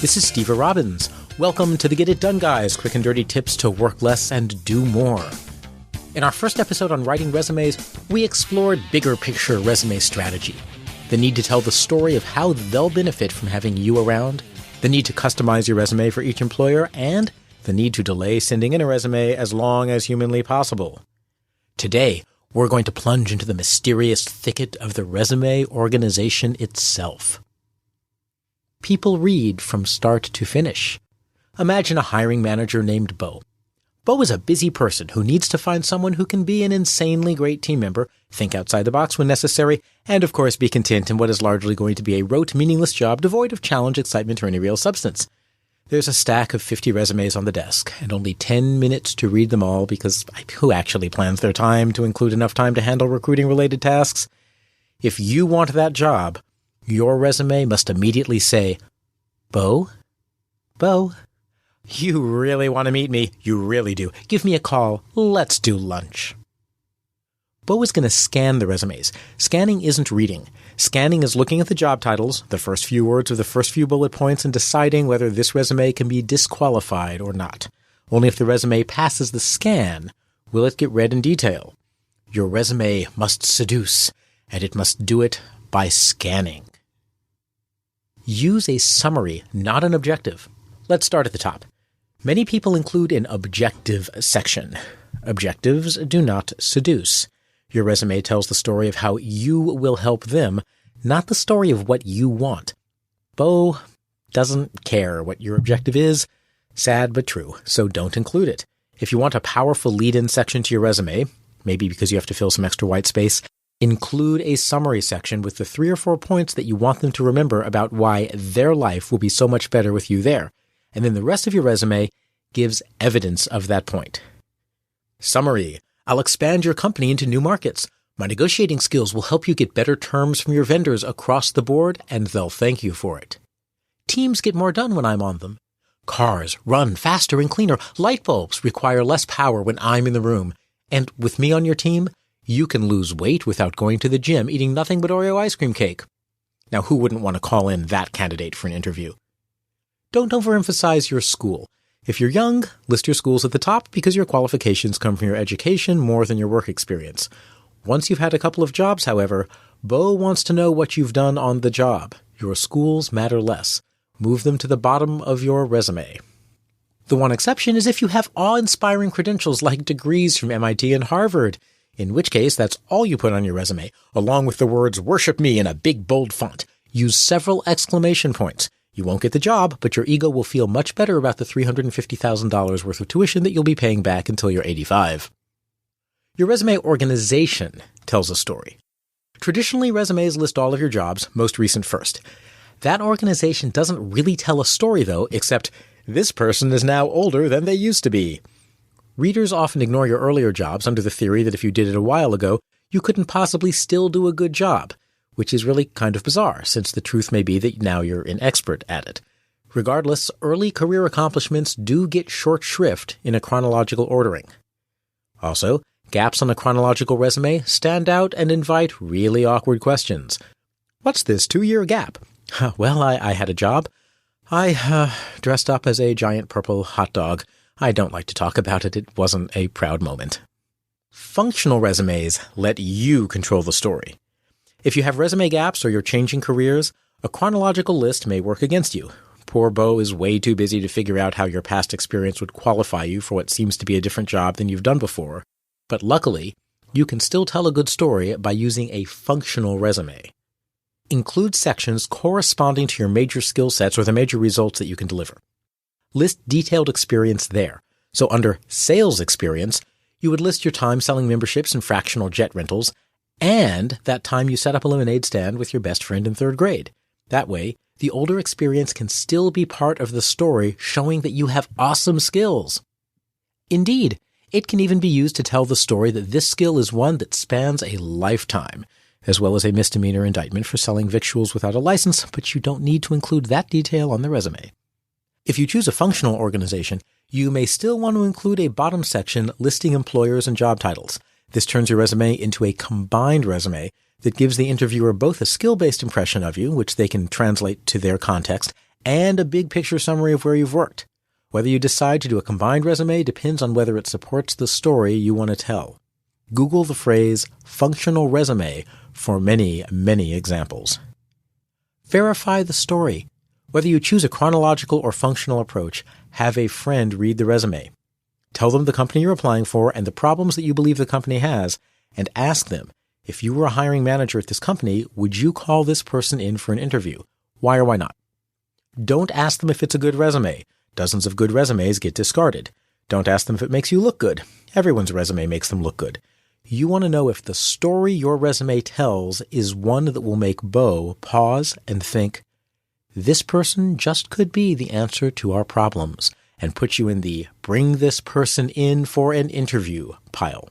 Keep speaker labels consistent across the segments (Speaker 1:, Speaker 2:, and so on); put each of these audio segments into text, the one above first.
Speaker 1: This is Steve Robbins. Welcome to the Get It Done Guys, quick and dirty tips to work less and do more. In our first episode on writing resumes, we explored bigger picture resume strategy. The need to tell the story of how they'll benefit from having you around, the need to customize your resume for each employer, and the need to delay sending in a resume as long as humanly possible. Today, we're going to plunge into the mysterious thicket of the resume organization itself. People read from start to finish. Imagine a hiring manager named Bo. Bo is a busy person who needs to find someone who can be an insanely great team member, think outside the box when necessary, and of course be content in what is largely going to be a rote, meaningless job devoid of challenge, excitement, or any real substance. There's a stack of 50 resumes on the desk, and only 10 minutes to read them all because who actually plans their time to include enough time to handle recruiting-related tasks? If you want that job, your resume must immediately say, Bo? You really want to meet me? You really do. Give me a call. Let's do lunch. Bo is going to scan the resumes. Scanning isn't reading. Scanning is looking at the job titles, the first few words of the first few bullet points, and deciding whether this resume can be disqualified or not. Only if the resume passes the scan will it get read in detail. Your resume must seduce, and it must do it by scanning. Use a summary, not an objective. Let's start at the top. Many people include an objective section. Objectives do not seduce. Your resume tells the story of how you will help them, not the story of what you want. Bo doesn't care what your objective is. Sad but true, so don't include it. If you want a powerful lead-in section to your resume, maybe because you have to fill some extra white space, include a summary section with the 3 or 4 points that you want them to remember about why their life will be so much better with you there. And then the rest of your resume gives evidence of that point. Summary. I'll expand your company into new markets. My negotiating skills will help you get better terms from your vendors across the board, and they'll thank you for it. Teams get more done when I'm on them. Cars run faster and cleaner. Light bulbs require less power when I'm in the room. And with me on your team, you can lose weight without going to the gym eating nothing but Oreo ice cream cake. Now, who wouldn't want to call in that candidate for an interview? Don't overemphasize your school. If you're young, list your schools at the top because your qualifications come from your education more than your work experience. Once you've had a couple of jobs, however, Bo wants to know what you've done on the job. Your schools matter less. Move them to the bottom of your resume. The one exception is if you have awe-inspiring credentials like degrees from MIT and Harvard, in which case that's all you put on your resume, along with the words "Worship me" in a big, bold font. Use several exclamation points. You won't get the job, but your ego will feel much better about the $350,000 worth of tuition that you'll be paying back until you're 85. Your resume organization tells a story. Traditionally, resumes list all of your jobs, most recent first. That organization doesn't really tell a story, though, except this person is now older than they used to be. Readers often ignore your earlier jobs under the theory that if you did it a while ago, you couldn't possibly still do a good job, which is really kind of bizarre, since the truth may be that now you're an expert at it. Regardless, early career accomplishments do get short shrift in a chronological ordering. Also, gaps on a chronological resume stand out and invite really awkward questions. What's this 2-year gap? Well, I had a job. I dressed up as a giant purple hot dog. I don't like to talk about it. It wasn't a proud moment. Functional resumes let you control the story. If you have resume gaps or you're changing careers, a chronological list may work against you. Poor Bo is way too busy to figure out how your past experience would qualify you for what seems to be a different job than you've done before. But luckily, you can still tell a good story by using a functional resume. Include sections corresponding to your major skill sets or the major results that you can deliver. List detailed experience there. So under sales experience, you would list your time selling memberships and fractional jet rentals, and that time you set up a lemonade stand with your best friend in 3rd grade. That way, the older experience can still be part of the story, showing that you have awesome skills. Indeed, it can even be used to tell the story that this skill is one that spans a lifetime, as well as a misdemeanor indictment for selling victuals without a license, but you don't need to include that detail on the resume. If you choose a functional organization, you may still want to include a bottom section listing employers and job titles. This turns your resume into a combined resume that gives the interviewer both a skill-based impression of you, which they can translate to their context, and a big picture summary of where you've worked. Whether you decide to do a combined resume depends on whether it supports the story you want to tell. Google the phrase functional resume for many, many examples. Verify the story. Whether you choose a chronological or functional approach, have a friend read the resume. Tell them the company you're applying for and the problems that you believe the company has, and ask them, if you were a hiring manager at this company, would you call this person in for an interview? Why or why not? Don't ask them if it's a good resume. Dozens of good resumes get discarded. Don't ask them if it makes you look good. Everyone's resume makes them look good. You want to know if the story your resume tells is one that will make Bo pause and think, this person just could be the answer to our problems, and put you in the bring this person in for an interview pile.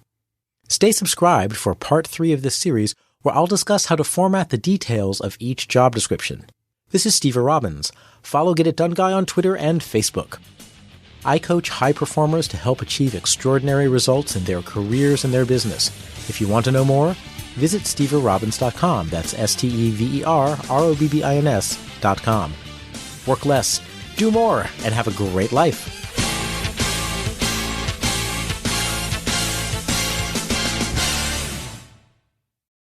Speaker 1: Stay subscribed for part 3 of this series, where I'll discuss how to format the details of each job description. This is Steve Robbins. Follow Get It Done Guy on Twitter and Facebook. I coach high performers to help achieve extraordinary results in their careers and their business. If you want to know more, visit steverobbins.com. That's SteverRobbins.com. Work less, do more, and have a great life.